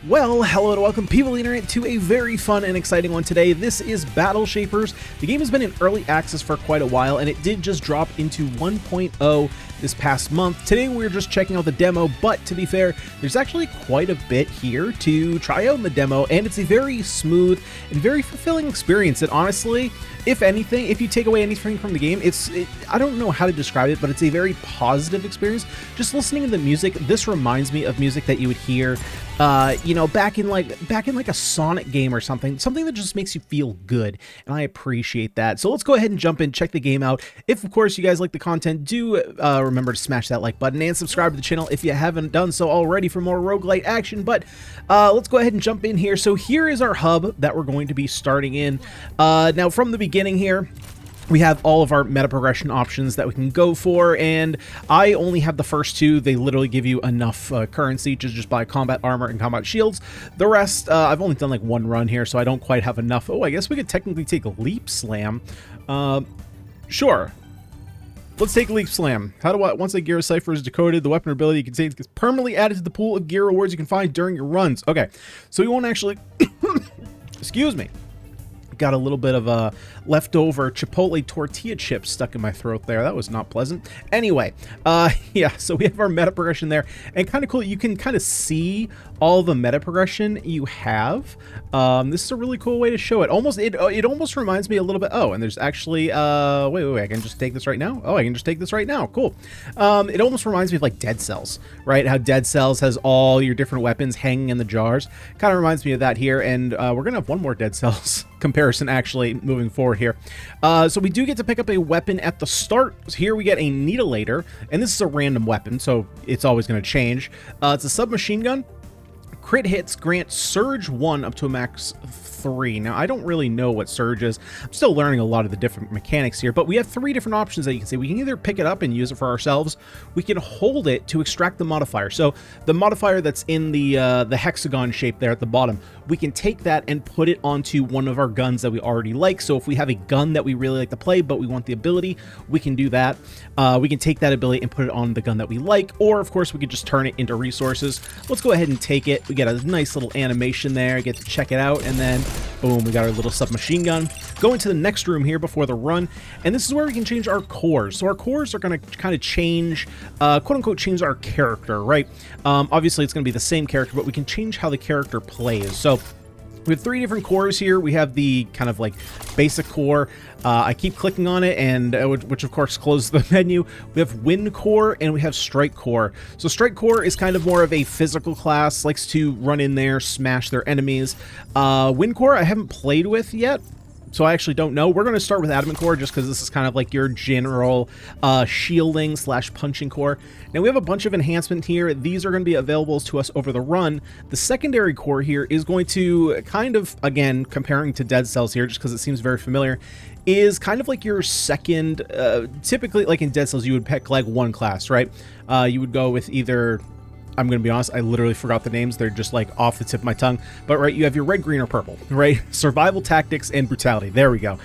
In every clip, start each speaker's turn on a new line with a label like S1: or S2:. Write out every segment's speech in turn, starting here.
S1: Well, hello and welcome people of the internet to a very fun and exciting one today. This is Battle Shapers. The game has been in early access for quite a while and it did just drop into 1.0 this past month. Today we're just checking out the demo, but to be fair, there's actually quite a bit here to try out in the demo, and it's a very smooth and very fulfilling experience. And honestly, if anything, if you take away anything from the game, I don't know how to describe it, but it's a very positive experience. Just listening to the music, this reminds me of music that you would hear you know, back in like a Sonic game or something that just makes you feel good, and I appreciate that. So let's go ahead and jump in, check the game out. If of course you guys like the content, do remember to smash that like button and subscribe to the channel if you haven't done so already for more roguelite action. But let's go ahead and jump in here. So here is our hub that we're going to be starting in. Now from the beginning here, we have all of our meta progression options that we can go for, and I only have the first two. They literally give you enough currency to just buy combat armor and combat shields. The rest, I've only done like one run here, so I don't quite have enough. Oh, I guess we could technically take Leap Slam. Sure. Let's take Leap Slam. How do I, once a gear cipher is decoded, the weapon ability contains gets permanently added to the pool of gear rewards you can find during your runs. Okay, so we won't actually, excuse me. Got a little bit of a leftover Chipotle tortilla chip stuck in my throat there. That was not pleasant. Anyway, yeah, so we have our meta progression there, and kind of cool. You can kind of see all the meta progression you have. This is a really cool way to show it. It almost reminds me a little bit. Oh, and there's actually wait, I can just take this right now. Oh, I can just take this right now. Cool. It almost reminds me of like Dead Cells, right? How Dead Cells has all your different weapons hanging in the jars. Kind of reminds me of that here, and we're gonna have one more Dead Cells comparison actually moving forward here. So we do get to pick up a weapon at the start. Here we get a Needlator, and this is a random weapon, so it's always going to change. It's a submachine gun. Crit hits grant Surge 1 up to a max 3. Now, I don't really know what Surge is. I'm still learning a lot of the different mechanics here, but we have three different options that you can see. We can either pick it up and use it for ourselves. We can hold it to extract the modifier. So the modifier that's in the hexagon shape there at the bottom, we can take that and put it onto one of our guns that we already like. So if we have a gun that we really like to play, but we want the ability, we can do that. We can take that ability and put it on the gun that we like, or of course we could just turn it into resources. Let's go ahead and take it. We get a nice little animation there, get to check it out, and then boom, we got our little submachine gun. Go into the next room here before the run, and this is where we can change our cores. So our cores are going to kind of change, quote unquote, change our character, right? Obviously it's going to be the same character, but we can change how the character plays. So we have three different cores here. We have the kind of like basic core. I keep clicking on it, and which of course closes the menu. We have Wind Core and we have Strike Core. So Strike Core is kind of more of a physical class, likes to run in there, smash their enemies. Wind Core I haven't played with yet, so I actually don't know. We're going to start with Adamant Core just because this is kind of like your general shielding / punching core. Now we have a bunch of enhancement here. These are going to be available to us over the run. The secondary core here is going to kind of, again, comparing to Dead Cells here just because it seems very familiar, is kind of like your second, typically like in Dead Cells you would pick like one class, right? You would go with either, I'm going to be honest, I literally forgot the names. They're just like off the tip of my tongue. But right, you have your red, green, or purple, right? Survival, tactics, and brutality. There we go.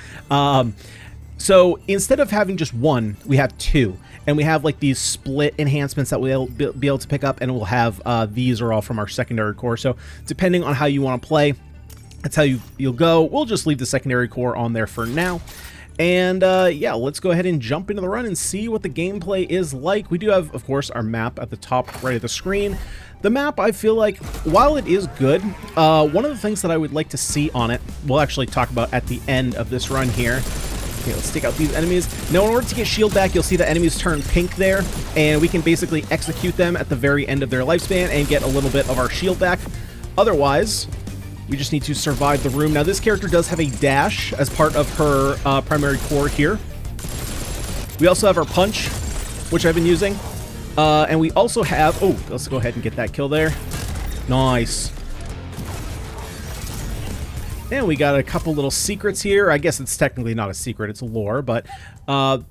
S1: So instead of having just one, we have two. And we have like these split enhancements that we'll be able to pick up, and we'll have these are all from our secondary core. So depending on how you want to play, that's how you'll go. We'll just leave the secondary core on there for now. And yeah, let's go ahead and jump into the run and see what the gameplay is like. We do have, of course, our map at the top right of the screen. The map, I feel like, while it is good, one of the things that I would like to see on it, we'll actually talk about at the end of this run here. Okay, let's take out these enemies. Now, in order to get shield back, you'll see the enemies turn pink there, and we can basically execute them at the very end of their lifespan and get a little bit of our shield back. Otherwise, we just need to survive the room. Now, this character does have a dash as part of her primary core here. We also have our punch, which I've been using. And we also have... Oh, let's go ahead and get that kill there. Nice. And we got a couple little secrets here. I guess it's technically not a secret, it's lore, but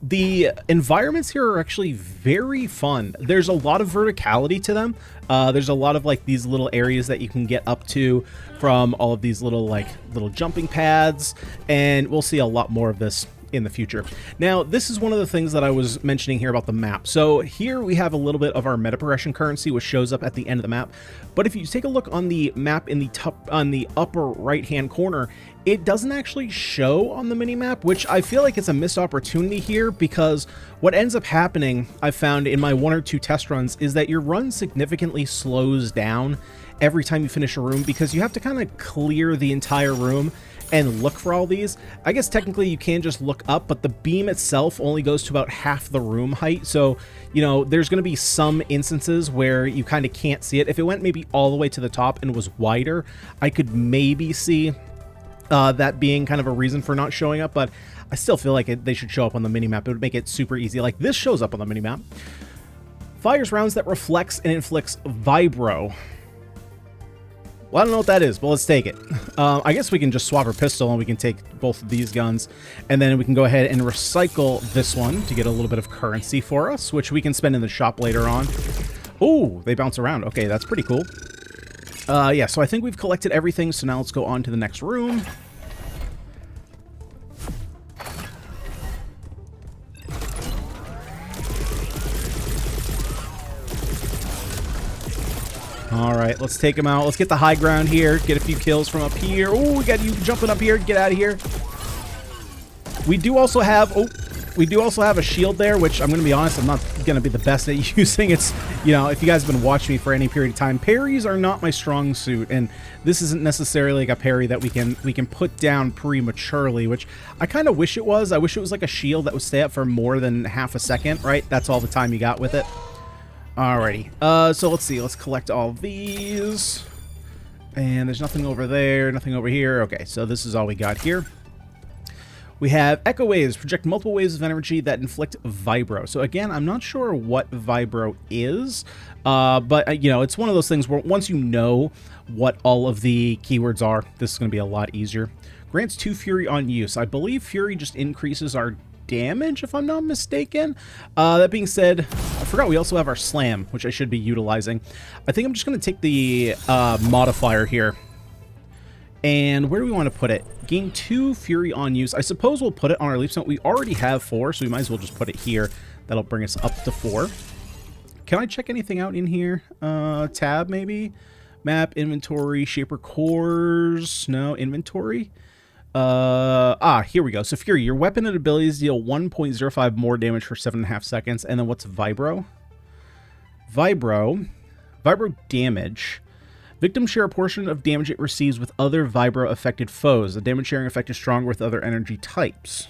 S1: the environments here are actually very fun. There's a lot of verticality to them. There's a lot of like these little areas that you can get up to from all of these little jumping pads, and we'll see a lot more of this in the future. Now, this is one of the things that I was mentioning here about the map. So here we have a little bit of our meta progression currency, which shows up at the end of the map. But if you take a look on the map in the top, on the upper right-hand corner, it doesn't actually show on the mini-map, which I feel like it's a missed opportunity here, because what ends up happening, I've found in my 1 or 2 test runs, is that your run significantly slows down every time you finish a room, because you have to kind of clear the entire room and look for all these. I guess technically you can just look up, but the beam itself only goes to about half the room height. So, you know, there's going to be some instances where you kind of can't see it. If it went maybe all the way to the top and was wider, I could maybe see that being kind of a reason for not showing up, but I still feel like they should show up on the minimap. It would make it super easy. Like this shows up on the minimap. Fires rounds that reflects and inflicts vibro. Well, I don't know what that is, but let's take it. I guess we can just swap our pistol and we can take both of these guns, and then we can go ahead and recycle this one to get a little bit of currency for us, which we can spend in the shop later on. Oh, they bounce around. Okay, that's pretty cool. Yeah, so I think we've collected everything, so now let's go on to the next room. All right, let's take him out. Let's get the high ground here. Get a few kills from up here. Oh, we got you jumping up here. Get out of here. We do also have a shield there, which I'm going to be honest, I'm not going to be the best at using. It's, you know, if you guys have been watching me for any period of time, parries are not my strong suit, and this isn't necessarily like a parry that we can put down prematurely, which I kind of wish it was. I wish it was like a shield that would stay up for more than half a second, right? That's all the time you got with it. Alrighty, so let's see, let's collect all these, and there's nothing over there, nothing over here. Okay, so this is all we got here. We have echo waves, project multiple waves of energy that inflict vibro. So again, I'm not sure what vibro is, but you know, it's one of those things where once you know what all of the keywords are, this is going to be a lot easier. Grants 2 fury on use. I believe fury just increases our damage, if I'm not mistaken. That being said, I forgot we also have our slam, which I should be utilizing. I think I'm just going to take the modifier here. And where do we want to put it? Gain 2 fury on use. I suppose we'll put it on our leap zone. We already have 4, so we might as well just put it here. That'll bring us up to 4. Can I check anything out in here? Tab, maybe? Map, inventory, shaper cores. No, inventory. Here we go. So Fury, your weapon and abilities deal 1.05 more damage for 7.5 seconds. And then what's Vibro? Vibro damage. Victims share a portion of damage it receives with other Vibro affected foes. The damage sharing effect is stronger with other energy types.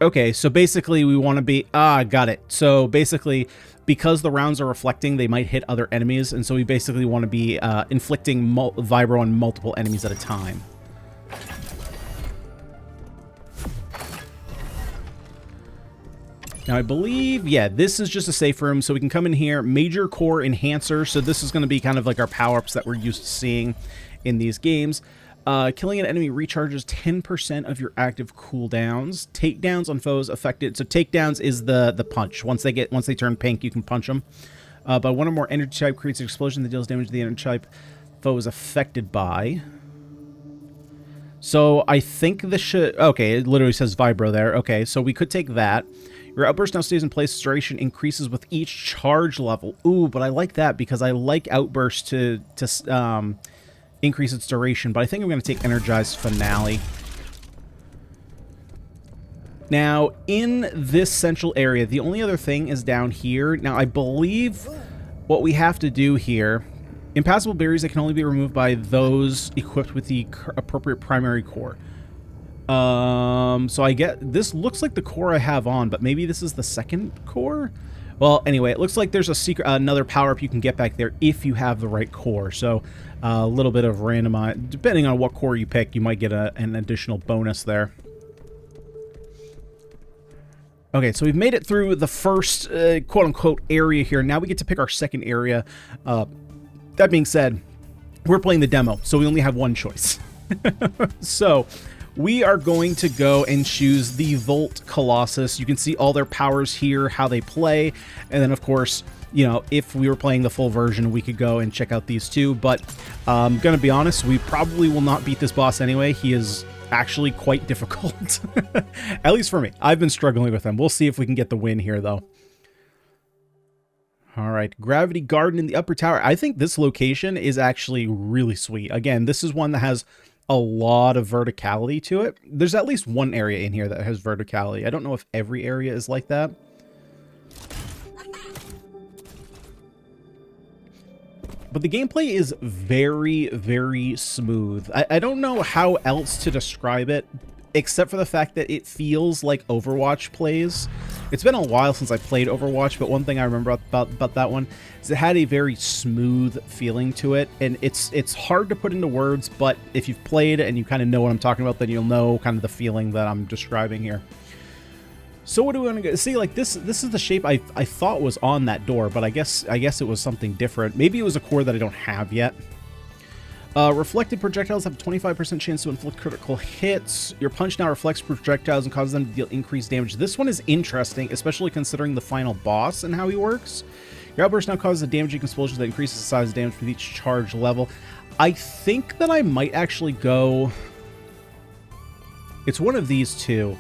S1: Okay, so basically we want to be... got it. So basically, because the rounds are reflecting, they might hit other enemies, and so we basically want to be inflicting vibro on multiple enemies at a time. Now, I believe, yeah, this is just a safe room, so we can come in here. Major Core Enhancer, so this is going to be kind of like our power-ups that we're used to seeing in these games. Killing an enemy recharges 10% of your active cooldowns. Takedowns on foes affected. So takedowns is the punch. Once they turn pink, you can punch them. But one or more energy type creates an explosion that deals damage to the energy type foe is affected by. So I think this should... Okay, it literally says Vibro there. Okay, so we could take that. Your outburst now stays in place. Its duration increases with each charge level. Ooh, but I like that because I like outburst to increase its duration, but I think I'm going to take Energized Finale. Now, in this central area, the only other thing is down here. Now, I believe what we have to do here, impassable barriers that can only be removed by those equipped with the appropriate primary core. So I get, this looks like the core I have on, but maybe this is the second core? Well, anyway, it looks like there's a secret, another power-up you can get back there if you have the right core. So a little bit of randomize, depending on what core you pick, you might get an additional bonus there. Okay, so we've made it through the first quote-unquote area here. Now we get to pick our second area. That being said, we're playing the demo, so we only have one choice. So we are going to go and choose the Volt Colossus. You can see all their powers here, how they play, and then of course, you know, if we were playing the full version, we could go and check out these two, but I'm gonna be honest, we probably will not beat this boss anyway. He is actually quite difficult. At least for me. I've been struggling with them. We'll see if we can get the win here, though. All right, Gravity Garden in the upper tower. I think this location is actually really sweet. Again, this is one that has a lot of verticality to it. There's at least one area in here that has verticality. I don't know if every area is like that. But the gameplay is very, very smooth. I don't know how else to describe it, except for the fact that it feels like Overwatch plays. It's been a while since I played Overwatch, but one thing I remember about that one is it had a very smooth feeling to it, and it's hard to put into words, but if you've played and you kind of know what I'm talking about, then you'll know kind of the feeling that I'm describing here. So what do we want to go see? Like this is the shape I thought was on that door, but I guess it was something different. Maybe it was a core that I don't have yet. Reflected projectiles have a 25% chance to inflict critical hits. Your punch now reflects projectiles and causes them to deal increased damage. This one is interesting, especially considering the final boss and how he works. Your outburst now causes a damaging explosion that increases the size of damage with each charge level. I think that I might actually go... It's one of these two.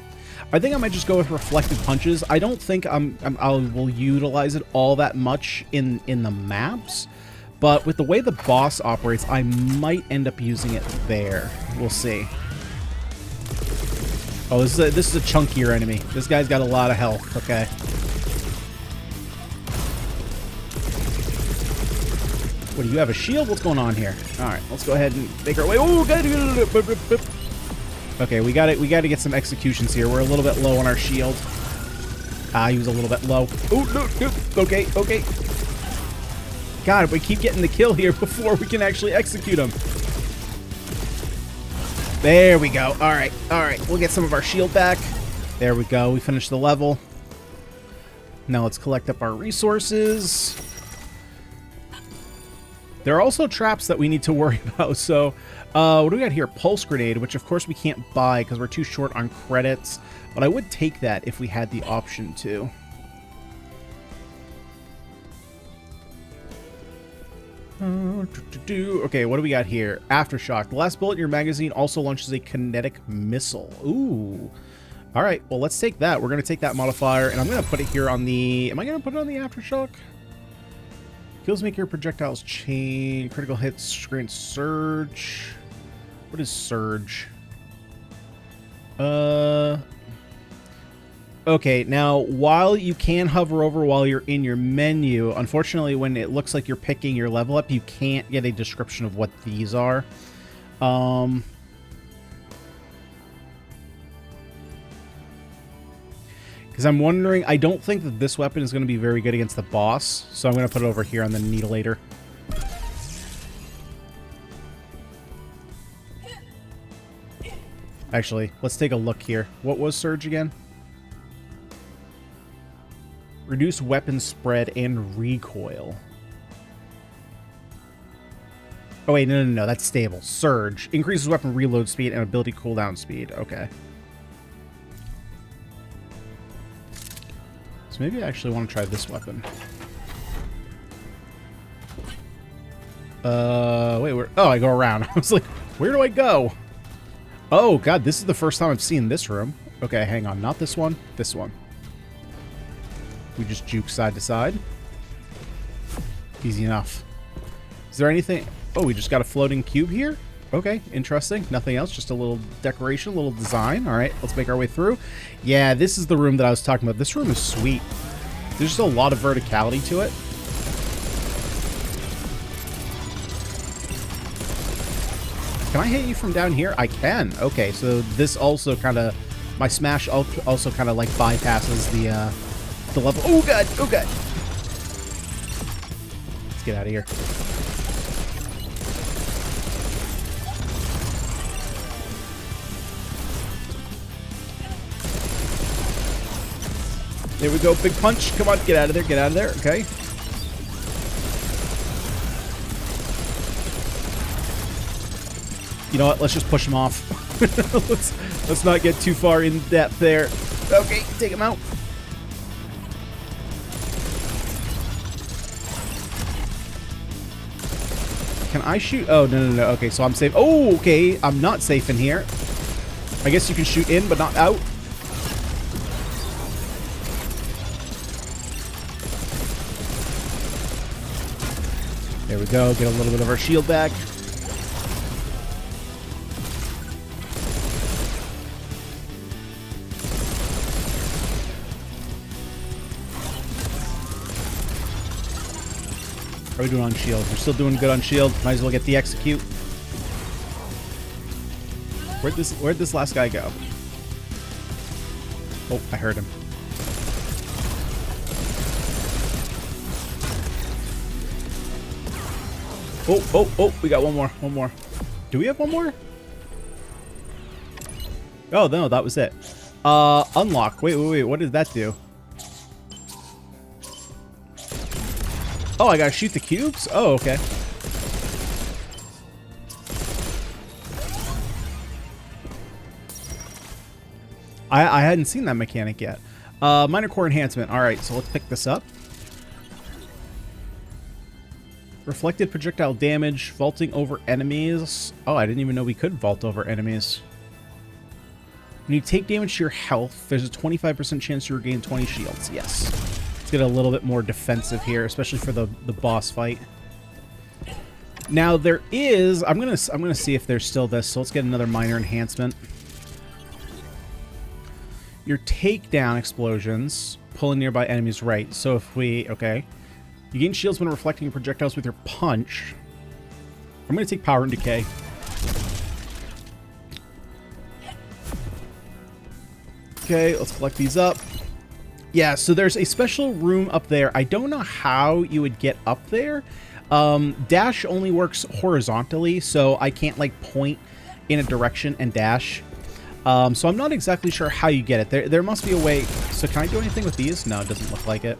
S1: I think I might just go with reflected punches. I don't think I will utilize it all that much in the maps. But with the way the boss operates, I might end up using it there. We'll see. Oh, this is a chunkier enemy. This guy's got a lot of health. Okay. What, do you have a shield? What's going on here? All right, let's go ahead and make our way. Oh, God. Okay, we got it. We got to get some executions here. We're a little bit low on our shield. He was a little bit low. Oh, no. Okay. God, we keep getting the kill here before we can actually execute him. There we go. All right. We'll get some of our shield back. There we go. We finished the level. Now let's collect up our resources. There are also traps that we need to worry about. So, what do we got here? Pulse Grenade, which of course we can't buy because we're too short on credits. But I would take that if we had the option to. Okay, what do we got here? Aftershock. The last bullet in your magazine also launches a kinetic missile. Ooh. All right, well, let's take that. We're going to take that modifier, and I'm going to put it here on the... Am I going to put it on the Aftershock? Kills make your projectiles chain. Critical hits, screen surge. What is surge? Okay, now, while you can hover over while you're in your menu, unfortunately, when it looks like you're picking your level up, you can't get a description of what these are. Because I'm wondering, I don't think that this weapon is going to be very good against the boss, so I'm going to put it over here on the Needlator. Actually, let's take a look here. What was Surge again? Reduce weapon spread and recoil. Oh wait, no, that's stable. Surge. Increases weapon reload speed and ability cooldown speed. Okay. So maybe I actually want to try this weapon. Wait, where? Oh, I go around. I was like, where do I go? Oh, God, this is the first time I've seen this room. Okay, hang on. Not this one. This one. We just juke side to side. Easy enough. Is there anything... Oh, we just got a floating cube here? Okay, interesting. Nothing else, just a little decoration, a little design. All right, let's make our way through. Yeah, this is the room that I was talking about. This room is sweet. There's just a lot of verticality to it. Can I hit you from down here? I can. Okay, so this also kind of... My smash also kind of like bypasses the level. Oh, God. Oh, God. Let's get out of here. There we go. Big punch. Come on. Get out of there. Get out of there. Okay. You know what? Let's just push him off. let's not get too far in depth there. Okay. Take him out. Can I shoot? Oh, no. Okay, so I'm safe. Oh, okay. I'm not safe in here. I guess you can shoot in, but not out. There we go. Get a little bit of our shield back. How are we doing on shield? We're still doing good on shield. Might as well get the execute. Where'd this last guy go? Oh, I heard him. Oh, we got one more. Do we have one more? Oh, no, that was it. Unlock. Wait, what did that do? Oh, I gotta shoot the cubes? Oh, okay. I hadn't seen that mechanic yet. Minor core enhancement. Alright, so let's pick this up. Reflected projectile damage, vaulting over enemies. Oh, I didn't even know we could vault over enemies. When you take damage to your health, there's a 25% chance to regain 20 shields. Yes. Let's get a little bit more defensive here, especially for the boss fight. Now there is, I'm gonna see if there's still this. So let's get another minor enhancement. Your takedown explosions pull in nearby enemies right. So if we, okay. You gain shields when reflecting projectiles with your punch. I'm going to take power and decay. Okay, let's collect these up. Yeah, so there's a special room up there. I don't know how you would get up there. Dash only works horizontally, so I can't like point in a direction and dash. So I'm not exactly sure how you get it. There must be a way. So can I do anything with these? No, it doesn't look like it.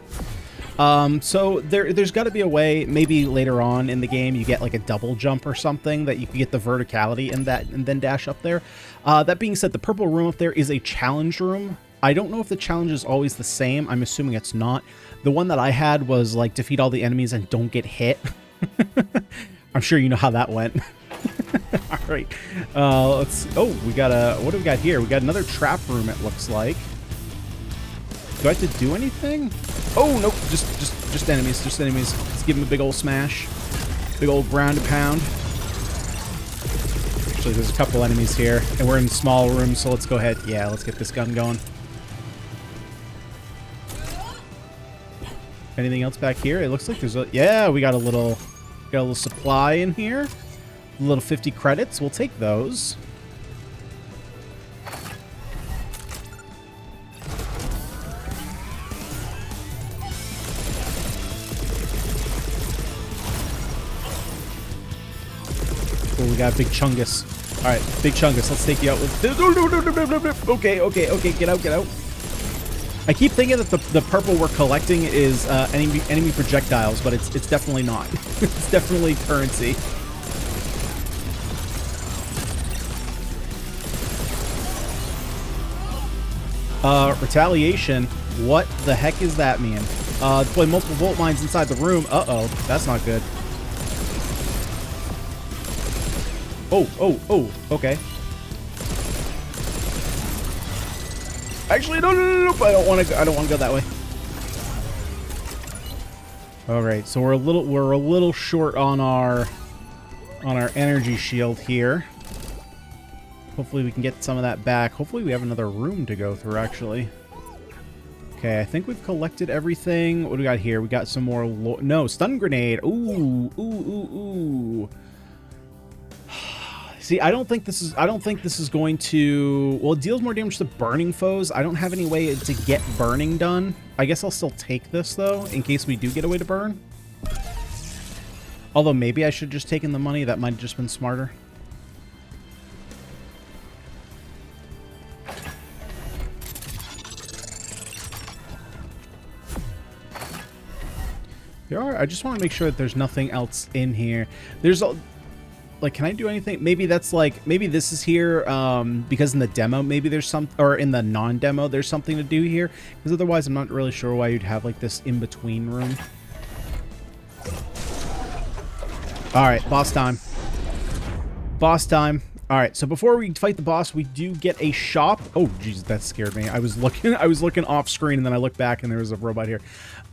S1: So there's got to be a way, maybe later on in the game, you get like a double jump or something that you can get the verticality in that and then dash up there. That being said, the purple room up there is a challenge room. I don't know if the challenge is always the same. I'm assuming it's not. The one that I had was like defeat all the enemies and don't get hit. I'm sure you know how that went. All right. Let's. Oh, we got a. What do we got here? We got another trap room. It looks like. Do I have to do anything? Oh nope. Just enemies. Just enemies. Let's give them a big old smash. Big old ground and pound. Actually, there's a couple enemies here, and we're in small rooms. So let's go ahead. Yeah, let's get this gun going. Anything else back here? It looks like there's a. Yeah, we got a little supply in here. A little 50 credits. We'll take those. Oh, we got Big Chungus. All right, Big Chungus. Let's take you out with. Okay. Get out. I keep thinking that the purple we're collecting is enemy projectiles, but it's definitely not. It's definitely currency. Retaliation. What the heck is that mean? Deploy multiple volt mines inside the room. Uh-oh. That's not good. Oh. Okay. Actually, no. I don't want to go that way. All right. So we're a little short on our energy shield here. Hopefully we can get some of that back. Hopefully we have another room to go through, actually. Okay, I think we've collected everything. What do we got here? We got some more... No, stun grenade. Ooh. See, I don't think this is going to... Well, it deals more damage to burning foes. I don't have any way to get burning done. I guess I'll still take this, though, in case we do get a way to burn. Although maybe I should have just taken the money. That might have just been smarter. There are. I just want to make sure that there's nothing else in here. There's a... Like, can I do anything? Maybe that's like... Maybe this is here because in the demo, maybe there's some... Or in the non-demo, there's something to do here. Because otherwise, I'm not really sure why you'd have, like, this in-between room. Alright, boss time. Boss time. All right, so before we fight the boss, we do get a shop. Oh, jeez, that scared me. I was looking off screen, and then I looked back, and there was a robot here.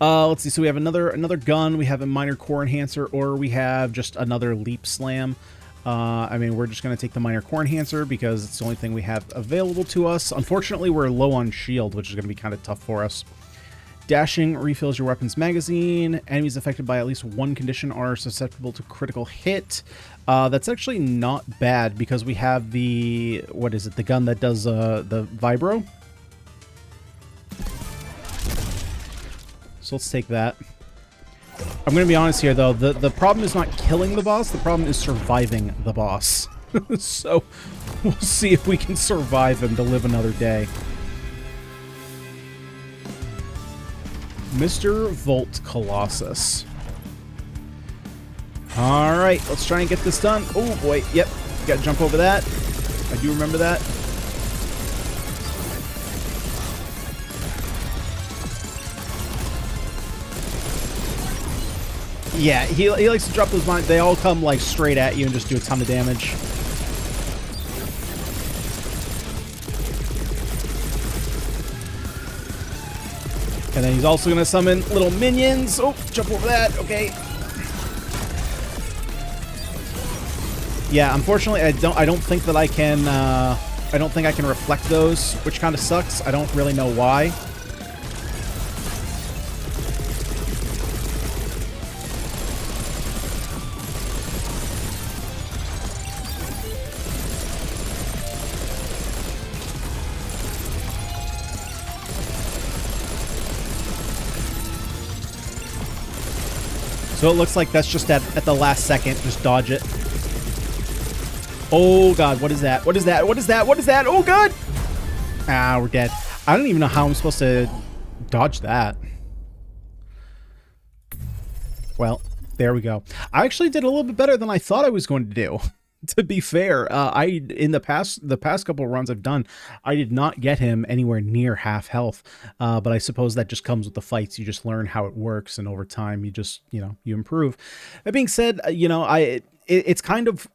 S1: Let's see. So we have another gun. We have a minor core enhancer, or we have just another leap slam. I mean, we're just going to take the minor core enhancer because it's the only thing we have available to us. Unfortunately, we're low on shield, which is going to be kind of tough for us. Dashing refills your weapon's magazine. Enemies affected by at least one condition are susceptible to critical hit. That's actually not bad because we have the, what is it, the gun that does the vibro. So let's take that. I'm going to be honest here, though. The problem is not killing the boss. The problem is surviving the boss. So we'll see if we can survive him to live another day. Mr. Volt Colossus. Alright, let's try and get this done. Oh boy, yep, gotta jump over that. I do remember that. Yeah, he likes to drop those mines. They all come like straight at you and just do a ton of damage. And then he's also going to summon little minions. Oh, jump over that. Okay. Yeah, unfortunately, I don't think that I can. I don't think I can reflect those, which kind of sucks. I don't really know why. So it looks like that's just at the last second. Just dodge it. Oh, God. What is that? What is that? What is that? What is that? Oh, God. Ah, we're dead. I don't even know how I'm supposed to dodge that. Well, there we go. I actually did a little bit better than I thought I was going to do. To be fair, in the past couple of runs I've done, I did not get him anywhere near half health. But I suppose that just comes with the fights. You just learn how it works, and over time, you just, you improve. That being said, it's kind of,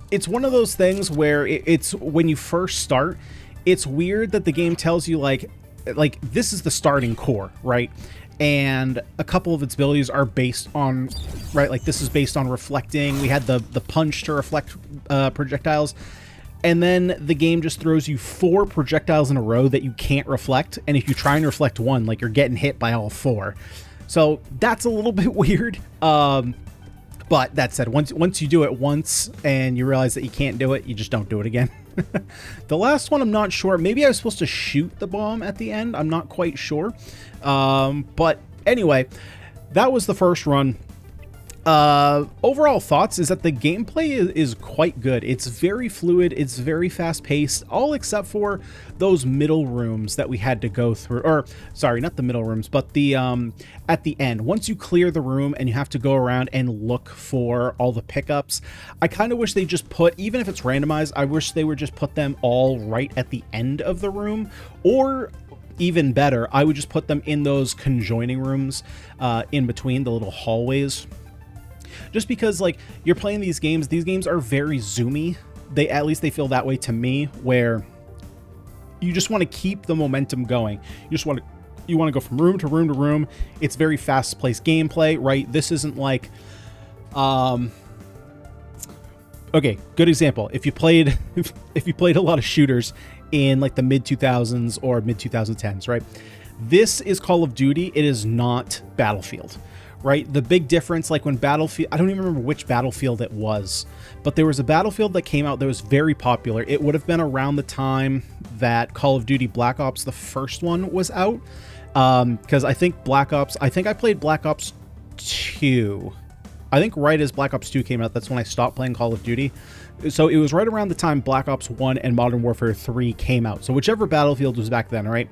S1: it's one of those things where it's when you first start, it's weird that the game tells you like this is the starting core, right? And a couple of its abilities are based on, right, like this is based on reflecting. We had the punch to reflect projectiles. And then the game just throws you 4 projectiles in a row that you can't reflect. And if you try and reflect one, like you're getting hit by all 4. So that's a little bit weird. But that said, once you do it once and you realize that you can't do it, you just don't do it again. The last one, I'm not sure. Maybe I was supposed to shoot the bomb at the end. I'm not quite sure. But anyway, that was the first run. Overall thoughts is that the gameplay is quite good. It's very fluid. It's very fast paced, all except for those middle rooms that we had to go through, or sorry, not the middle rooms, but the, at the end, once you clear the room and you have to go around and look for all the pickups, I kind of wish they just put, even if it's randomized, I wish they would just put them all right at the end of the room, or even better, I would just put them in those conjoining rooms, in between the little hallways. Just because, like, you're playing these games are very zoomy. At least they feel that way to me, where you just want to keep the momentum going. You want to go from room to room to room. It's very fast-paced gameplay, right? This isn't like, okay, good example. If you played a lot of shooters in like the mid-2000s or mid-2010s, right? This is Call of Duty. It is not Battlefield. Right? The big difference, like when Battlefield, I don't even remember which Battlefield it was, but there was a Battlefield that came out that was very popular. It would have been around the time that Call of Duty Black Ops, the first one, was out. Because I think I played Black Ops 2. I think right as Black Ops 2 came out, that's when I stopped playing Call of Duty. So it was right around the time Black Ops 1 and Modern Warfare 3 came out. So whichever Battlefield was back then, right?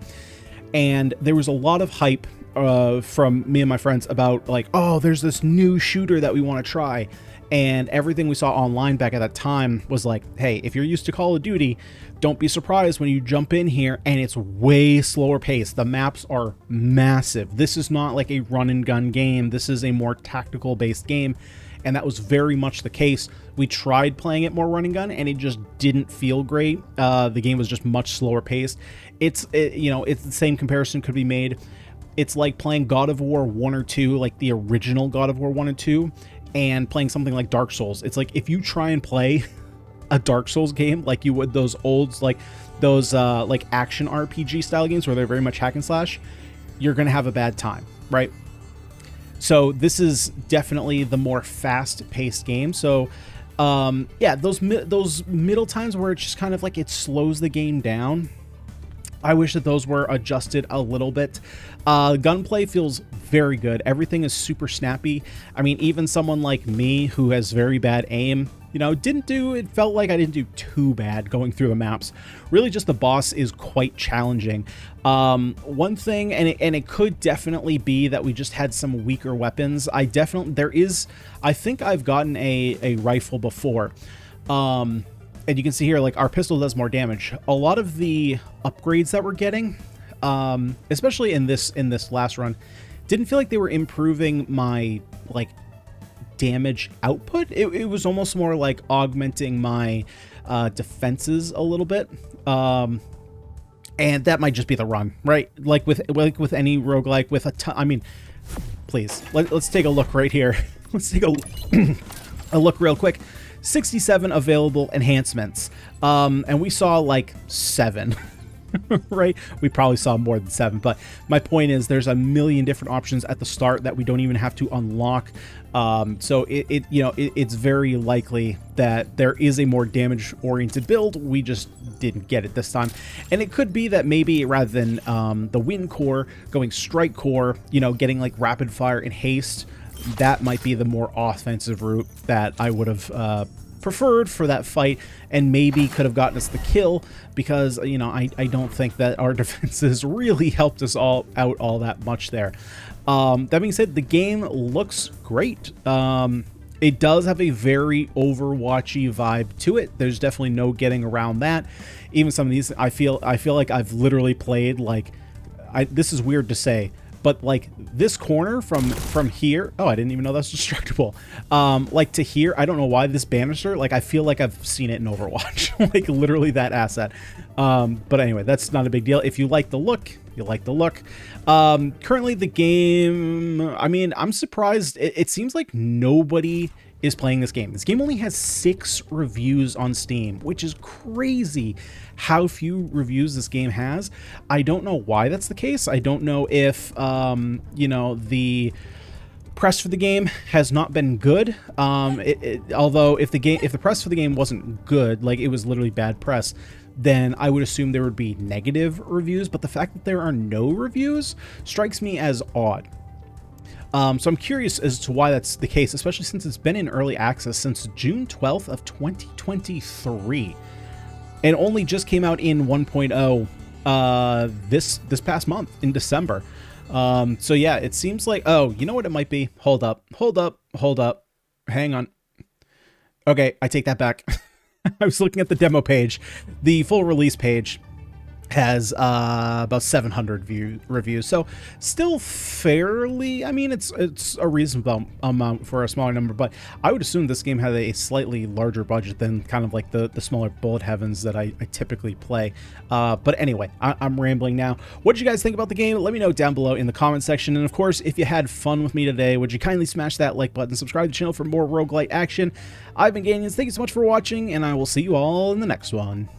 S1: And there was a lot of hype from me and my friends about like, oh, there's this new shooter that we want to try. And everything we saw online back at that time was like, hey, if you're used to Call of Duty, don't be surprised when you jump in here and it's way slower paced. The maps are massive. This is not like a run and gun game. This is a more tactical based game. And that was very much the case. We tried playing it more run and gun and it just didn't feel great. The game was just much slower paced. It's the same comparison could be made. It's like playing God of War 1 or 2, like the original God of War 1 and 2, and playing something like Dark Souls. It's like if you try and play a Dark Souls game like you would those old, like those like action RPG style games where they're very much hack and slash, you're gonna have a bad time, right? So this is definitely the more fast-paced game. So yeah, those middle times where it's just kind of like it slows the game down, I wish that those were adjusted a little bit. Gunplay feels very good. Everything is super snappy. I mean, even someone like me who has very bad aim, it felt like I didn't do too bad going through the maps. Really just the boss is quite challenging. One thing, and it could definitely be that we just had some weaker weapons. I think I've gotten a rifle before. And you can see here, like, our pistol does more damage. A lot of the upgrades that we're getting, especially in this last run, didn't feel like they were improving my, like, damage output. It was almost more like augmenting my defenses a little bit. And that might just be the run, right? Like with any roguelike, with a ton, I mean, please, let's take a look right here. Let's take a look real quick. 67 available enhancements, and we saw like 7. Right, we probably saw more than 7, but my point is there's a million different options at the start that we don't even have to unlock. So it's very likely that there is a more damage oriented build. We just didn't get it this time, and it could be that maybe rather than the wind core going strike core, getting like rapid fire and haste, that might be the more offensive route that I would have preferred for that fight, and maybe could have gotten us the kill, because I don't think that our defenses really helped us all out all that much there. That being said, the game looks great. It does have a very Overwatchy vibe to it. There's definitely no getting around that. Even some of these, I feel like I've literally played like, this is weird to say, but like this corner from here, oh, I didn't even know that's destructible. Like to here, I don't know why this banister, like I feel like I've seen it in Overwatch, like literally that asset. But anyway, that's not a big deal. If you like the look, you like the look. Currently the game, I mean, I'm surprised. It seems like nobody is playing this game. This game only has 6 reviews on Steam, which is crazy how few reviews this game has. I don't know why that's the case. I don't know if, the press for the game has not been good. Although if the press for the game wasn't good, like it was literally bad press, then I would assume there would be negative reviews. But the fact that there are no reviews strikes me as odd. So I'm curious as to why that's the case, especially since it's been in early access since June 12th of 2023. And only just came out in 1.0 this past month in December. So yeah, it seems like, oh, you know what it might be? Hold up. Hang on. Okay, I take that back. I was looking at the demo page. The full release page has about 700 reviews, so still fairly, I mean, it's a reasonable amount for a smaller number, but I would assume this game had a slightly larger budget than kind of like the smaller Bullet Heavens that I typically play. But anyway, I'm rambling now. What did you guys think about the game? Let me know down below in the comment section, and of course, if you had fun with me today, would you kindly smash that like button, subscribe to the channel for more roguelite action. I've been Ganyonz, thank you so much for watching, and I will see you all in the next one.